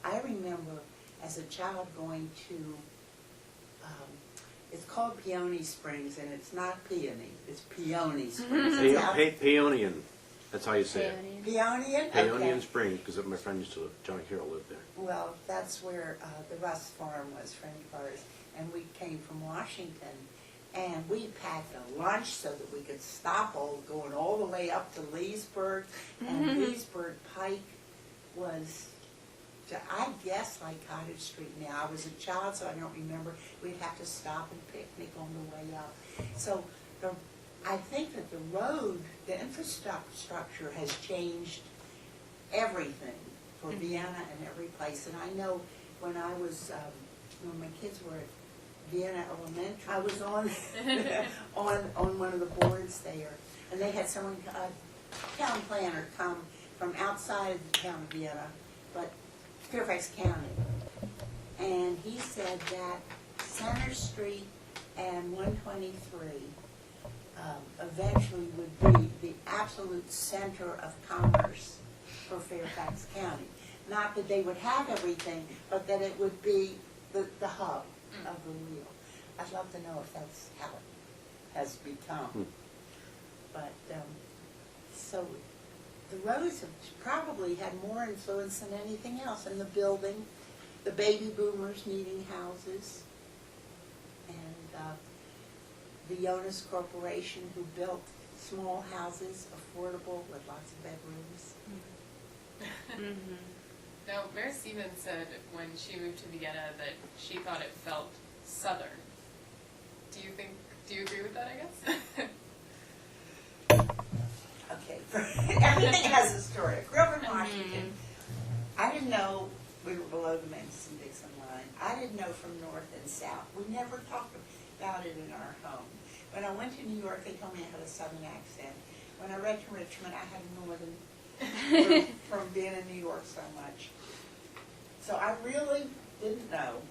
I remember as a child going to, it's called Paeonian Springs, and it's not Peony, it's Paeonian Springs. Paeonian, that's how you say it. Paeonian? Paeonian Okay. Springs, because my friend used to live, John Carroll lived there. Well, that's where the Russ Farm was, friend of ours, and we came from Washington, and we packed a lunch so that we could stop going all the way up to Leesburg, and Leesburg Pike was, I guess, like Cottage Street now. I was a child, so I don't remember. We'd have to stop and picnic on the way up. So I think that the road, the infrastructure has changed everything for Vienna and every place. And I know when I was, when my kids were at Vienna Elementary, I was on on one of the boards there, and they had someone, a town planner, come from outside of the town of Vienna, but Fairfax County, and he said that Center Street and 123 eventually would be the absolute center of commerce for Fairfax County. Not that they would have everything, but that it would be the hub of the wheel. I'd love to know if that's how it has become. But, so the roads have probably had more influence than anything else in the building, the baby boomers needing houses, and the Yonas Corporation who built small houses, affordable, with lots of bedrooms. Now, Mayor Seaman said when she moved to Vienna that she thought it felt southern. Do you agree with that, I guess? Okay, everything has a story. I grew up in Washington. I didn't know we were below the Mason-Dixon line. I didn't know from north and south. We never talked about it in our home. When I went to New York, they told me I had a southern accent. When I read to Richmond, I had a northern from being in New York so much. So I really didn't know.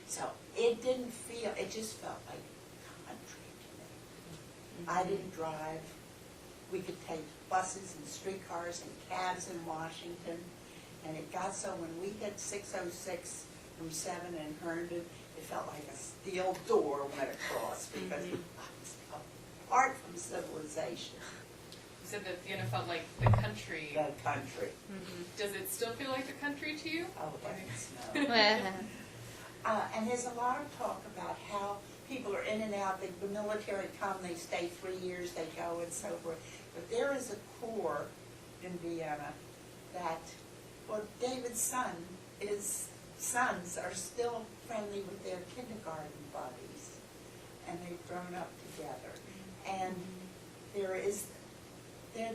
So it didn't feel, it just felt like country to me. I didn't drive. We could take buses and streetcars and cabs in Washington. And it got so when we hit 606 from 7 and Herndon, it felt like a steel door went across because it was apart from civilization. You said that Vienna felt like the country. The country. Does it still feel like the country to you? Oh, heavens no. And there's a lot of talk about how people are in and out. The military come, they stay 3 years, they go, and so forth. But there is a core in Vienna that, well, David's sons are still friendly with their kindergarten buddies, and they've grown up together. And they're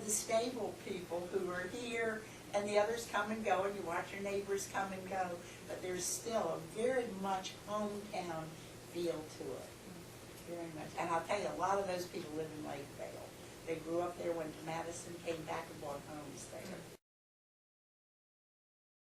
the stable people who are here, and the others come and go, and you watch your neighbors come and go, but there's still a very much hometown feel to it, very much. And I'll tell you, a lot of those people live in Lakeville. They grew up there, went to Madison, came back and bought homes there.